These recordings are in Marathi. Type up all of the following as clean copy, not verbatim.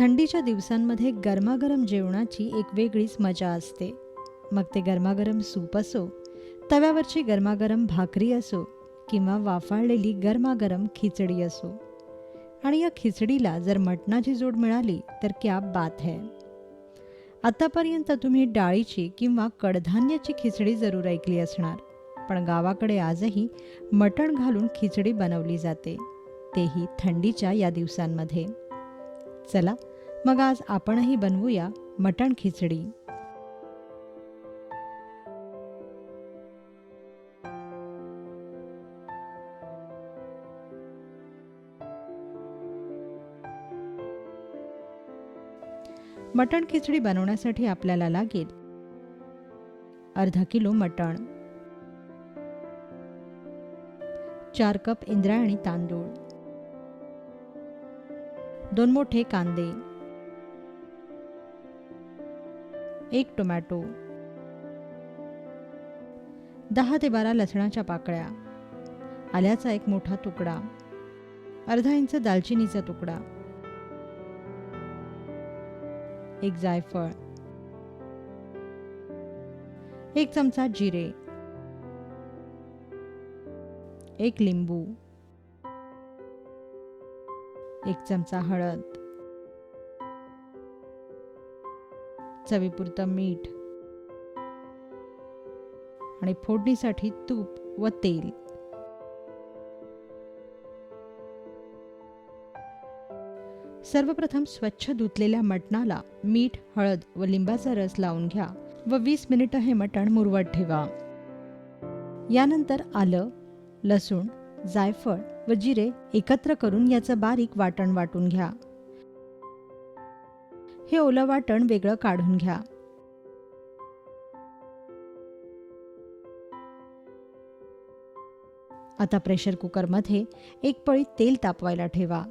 थंडीच्या दिवसांमध्ये गरमागरम जेवणाची एक वेगळीच मजा असते. मग ते गरमागरम सूप असो, तव्यावरची गरमागरम भाकरी असो किंवा वाफाळलेली गरमागरम खिचडी असो. आणि या खिचडीला जर मटणाची जोड मिळाली तर क्या बात है. आतापर्यंत तुम्ही डाळीची किंवा कडधान्याची खिचडी जरूर ऐकली असणार, पण गावाकडे आजही मटण घालून खिचडी बनवली जाते, तेही थंडीच्या या दिवसांमध्ये. चला मग आज आपणही बनवूया मटण खिचडी. मटण खिचडी बनवण्यासाठी आपल्याला लागेल अर्धा किलो मटण, 4 कप इंद्रायणी तांदूळ, 2 मोठे कांदे, 1 टोमॅटो, 10 ते 12 लसणाच्या पाकळ्या, आल्याचा 1 मोठा तुकडा, अर्धा इंच दालचिनीचा तुकडा, 1 जायफळ, 1 चमचा जिरे, 1 लिंबू, 1 चमचा हळद, चवीपुरतं मीठ आणि फोडणीसाठी तूप व तेल. सर्वप्रथम स्वच्छ धुतलेल्या मटणाला मीठ, हळद व लिंबाचा रस लावून घ्या व 20 मिनिटं हे मटण मुरवत ठेवा. यानंतर आलं, लसूण, जायफळ व जिरे एकत्र करून याचं बारीक वाटण वाटून घ्या. हे ओलं वाटण वेगळं काढून घ्या. आता प्रेशर कुकरमध्ये 1 पळी तेल तापवायला ठेवा.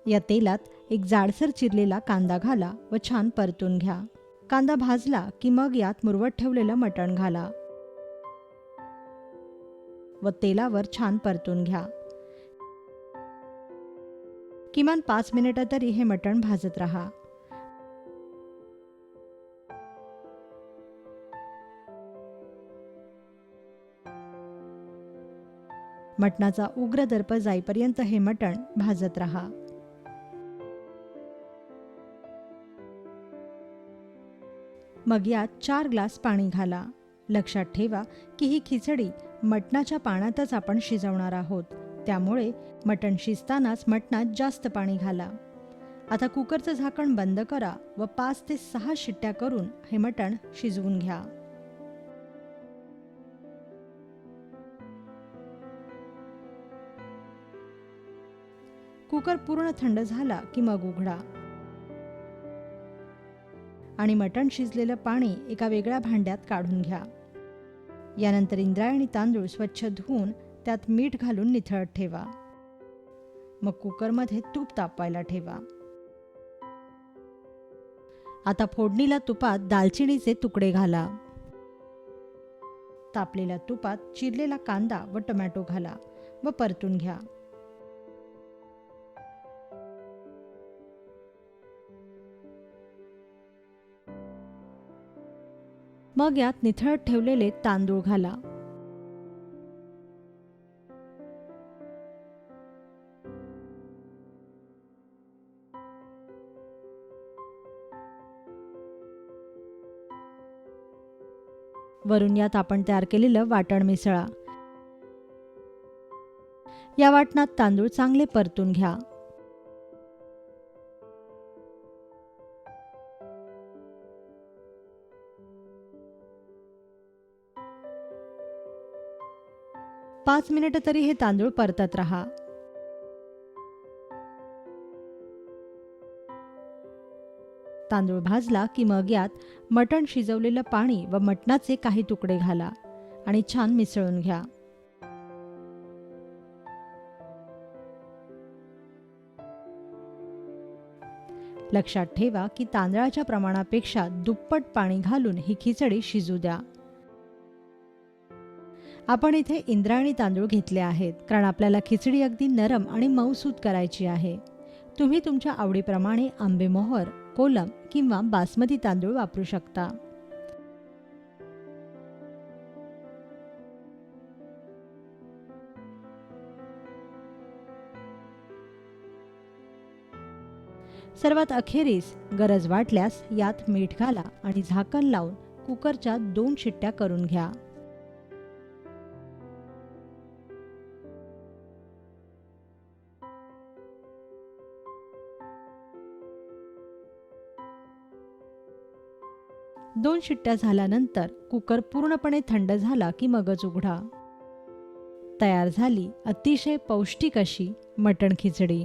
या तेलात एक जाडसर चिरलेला कांदा घाला व छान परतून घ्या. कांदा भाजला की मग यात मुरवत ठेवलेलं मटण घाला व तेलावर छान परतून घ्या. किमान 5 मिनिटं तरी हे मटण भाजत राहा. मटणाचा उग्र दर्प जाईपर्यंत हे मटण भाजत राहा. मग यात 4 ग्लास पाणी घाला. लक्षात ठेवा की ही खिचडी मटणाच्या पाण्यातच आपण शिजवणार आहोत, त्यामुळे मटण शिजतानाच मटणात जास्त पाणी घाला. आता कुकरचं झाकण बंद करा व 5 ते 6 शिट्ट्या करून हे मटण शिजवून घ्या. कुकर पूर्ण थंड झाला की मग उघडा आणि मटण शिजलेलं पाणी एका वेगळ्या भांड्यात काढून घ्या. यानंतर इंद्रायणी तांदूळ स्वच्छ धुवून त्यात मीठ घालून निथळत ठेवा. मग कुकरमध्ये तूप तापवायला ठेवा. आता फोडणीला तुपात दालचिनीचे तुकडे घाला. तापलेल्या तुपात चिरलेला कांदा व टोमॅटो घाला व परतून घ्या. मग यात निथळत ठेवलेले तांदूळ घाला. वरून यात आपण तयार केलेलं वाटण मिसळा. या वाटणात तांदूळ चांगले परतून घ्या. पाच मिनिटं तरी हे तांदूळ परतत राहा. तांदूळ भाजला की मग यात मटण शिजवलेलं पाणी व मटणाचे काही तुकडे घाला आणि छान मिसळून घ्या. लक्षात ठेवा की तांदळाच्या प्रमाणापेक्षा दुप्पट पाणी घालून ही खिचडी शिजू द्या. आपण इथे इंद्रायणी तांदूळ घेतले आहेत, कारण आपल्याला खिचडी अगदी नरम आणि मऊसूत करायची आहे. तुम्ही तुमच्या आवडीप्रमाणे आंबेमोहोर, कोलम किंवा बासमती तांदूळ वापरू शकता. सर्वात अखेरीस गरज वाटल्यास यात मीठ घाला आणि झाकण लावून कुकरच्या 2 शिट्ट्या करून घ्या. दोन शिट्ट्या झाल्यानंतर कुकर पूर्णपणे थंड झाला की मगच उघडा. तयार झाली अतिशय पौष्टिक अशी मटण खिचडी.